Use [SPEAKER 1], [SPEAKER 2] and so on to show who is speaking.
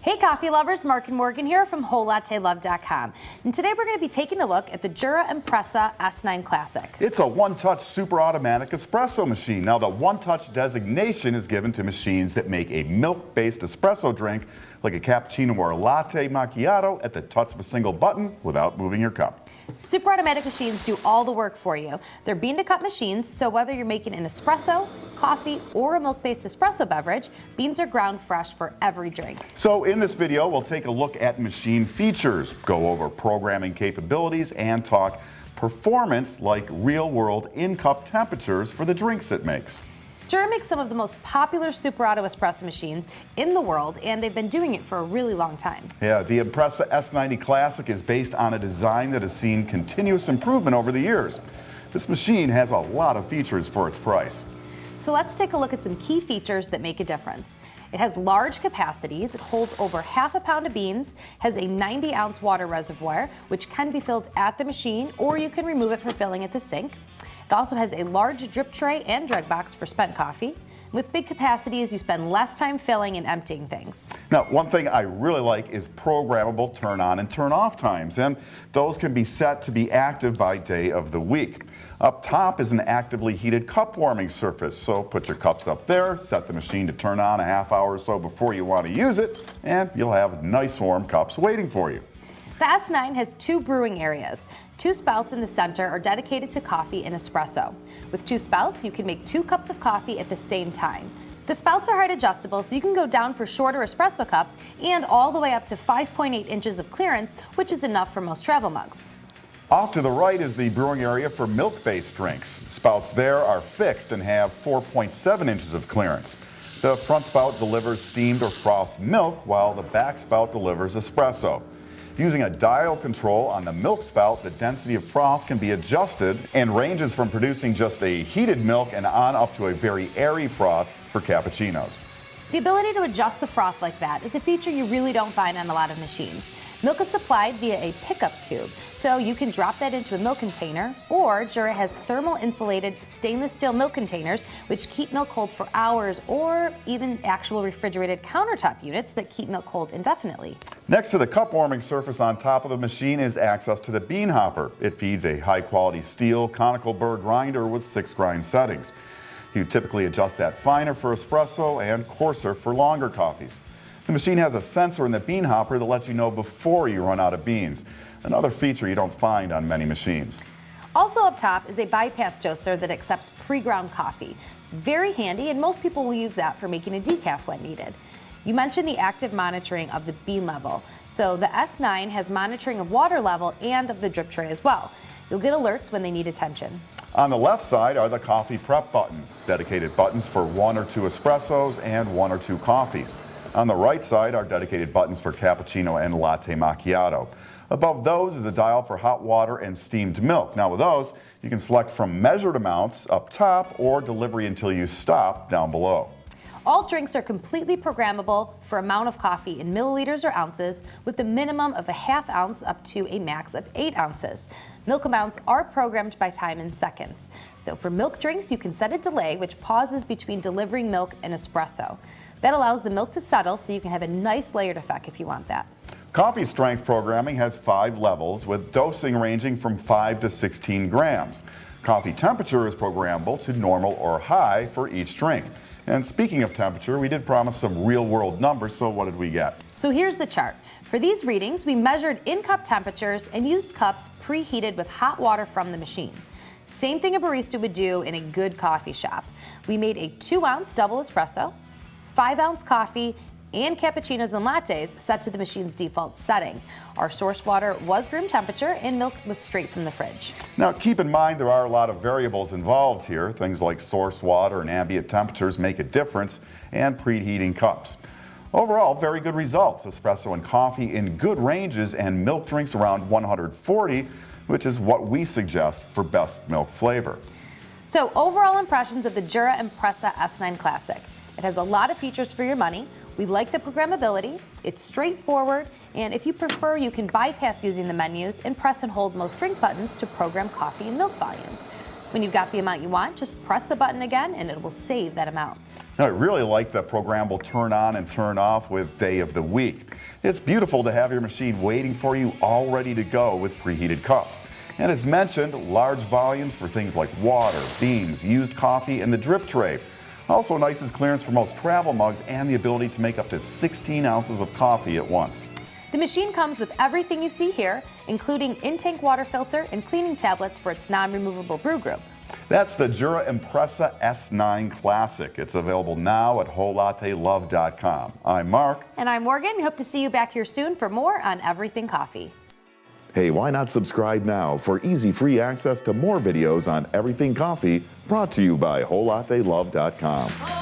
[SPEAKER 1] Hey coffee lovers, Marc and Morgan here from WholeLatteLove.com. And today we're going to be taking a look at the Jura Impressa S9 Classic.
[SPEAKER 2] It's a one-touch super automatic espresso machine. Now the one-touch designation is given to machines that make a milk-based espresso drink like a cappuccino or a latte macchiato at the touch of a single button without moving your cup.
[SPEAKER 1] Super automatic machines do all the work for you. They're bean-to-cup machines, so whether you're making an espresso, coffee, or a milk-based espresso beverage, beans are ground fresh for every drink.
[SPEAKER 2] So in this video, we'll take a look at machine features, go over programming capabilities, and talk performance like real-world in-cup temperatures for the drinks it makes.
[SPEAKER 1] Jura makes some of the most popular super auto espresso machines in the world, and they've been doing it for a really long time.
[SPEAKER 2] Yeah, the Impressa S90 Classic is based on a design that has seen continuous improvement over the years. This machine has a lot of features for its price.
[SPEAKER 1] So let's take a look at some key features that make a difference. It has large capacities, it holds over half a pound of beans, has a 90-ounce water reservoir, which can be filled at the machine, or you can remove it for filling at the sink. It also has a large drip tray and drug box for spent coffee. With big capacities, you spend less time filling and emptying things.
[SPEAKER 2] Now, one thing I really like is programmable turn on and turn off times, and those can be set to be active by day of the week. Up top is an actively heated cup warming surface, so put your cups up there, set the machine to turn on a half hour or so before you want to use it, and you'll have nice warm cups waiting for you.
[SPEAKER 1] The S9 has two brewing areas. Two spouts in the center are dedicated to coffee and espresso. With two spouts, you can make 2 cups of coffee at the same time. The spouts are height adjustable, so you can go down for shorter espresso cups and all the way up to 5.8 inches of clearance, which is enough for most travel mugs.
[SPEAKER 2] Off to the right is the brewing area for milk-based drinks. Spouts there are fixed and have 4.7 inches of clearance. The front spout delivers steamed or frothed milk, while the back spout delivers espresso. Using a dial control on the milk spout, the density of froth can be adjusted and ranges from producing just a heated milk and on up to a very airy froth for cappuccinos.
[SPEAKER 1] The ability to adjust the froth like that is a feature you really don't find on a lot of machines. Milk is supplied via a pickup tube, so you can drop that into a milk container, or Jura has thermal insulated stainless steel milk containers which keep milk cold for hours, or even actual refrigerated countertop units that keep milk cold indefinitely.
[SPEAKER 2] Next to the cup warming surface on top of the machine is access to the bean hopper. It feeds a high quality steel conical burr grinder with 6 grind settings. You typically adjust that finer for espresso and coarser for longer coffees. The machine has a sensor in the bean hopper that lets you know before you run out of beans, another feature you don't find on many machines.
[SPEAKER 1] Also up top is a bypass toaster that accepts pre-ground coffee. It's very handy, and most people will use that for making a decaf when needed. You mentioned the active monitoring of the bean level. So the S9 has monitoring of water level and of the drip tray as well. You'll get alerts when they need attention.
[SPEAKER 2] On the left side are the coffee prep buttons, dedicated buttons for 1 or 2 espressos and 1 or 2 coffees. On the right side are dedicated buttons for cappuccino and latte macchiato. Above those is a dial for hot water and steamed milk. Now with those, you can select from measured amounts up top or delivery until you stop down below.
[SPEAKER 1] All drinks are completely programmable for amount of coffee in milliliters or ounces, with a minimum of a ½ ounce up to a max of 8 ounces. Milk amounts are programmed by time in seconds. So for milk drinks, you can set a delay which pauses between delivering milk and espresso. That allows the milk to settle, so you can have a nice layered effect if you want that.
[SPEAKER 2] Coffee strength programming has 5 levels with dosing ranging from 5 to 16 grams. Coffee temperature is programmable to normal or high for each drink. And speaking of temperature, we did promise some real-world numbers, so what did we get?
[SPEAKER 1] So here's the chart. For these readings, we measured in-cup temperatures and used cups preheated with hot water from the machine. Same thing a barista would do in a good coffee shop. We made a 2-ounce double espresso, 5-ounce coffee, and cappuccinos and lattes set to the machine's default setting. Our source water was room temperature and milk was straight from the fridge.
[SPEAKER 2] Now keep in mind there are a lot of variables involved here. Things like source water and ambient temperatures make a difference, and preheating cups. Overall, very good results. Espresso and coffee in good ranges, and milk drinks around 140, which is what we suggest for best milk flavor.
[SPEAKER 1] So overall impressions of the Jura Impressa S9 Classic. It has a lot of features for your money. We like the programmability, it's straightforward, and if you prefer, you can bypass using the menus and press and hold most drink buttons to program coffee and milk volumes. When you've got the amount you want, just press the button again and it will save that amount.
[SPEAKER 2] Now, I really like the programmable turn on and turn off with day of the week. It's beautiful to have your machine waiting for you, all ready to go with preheated cups. And as mentioned, large volumes for things like water, beans, used coffee, and the drip tray. Also nice is clearance for most travel mugs and the ability to make up to 16 ounces of coffee at once.
[SPEAKER 1] The machine comes with everything you see here, including in-tank water filter and cleaning tablets for its non-removable brew group.
[SPEAKER 2] That's the Jura Impressa S9 Classic. It's available now at WholeLatteLove.com. I'm Mark.
[SPEAKER 1] And I'm Morgan. We hope to see you back here soon for more on Everything Coffee.
[SPEAKER 3] Hey, why not subscribe now for easy free access to more videos on everything coffee, brought to you by WholeLatteLove.com.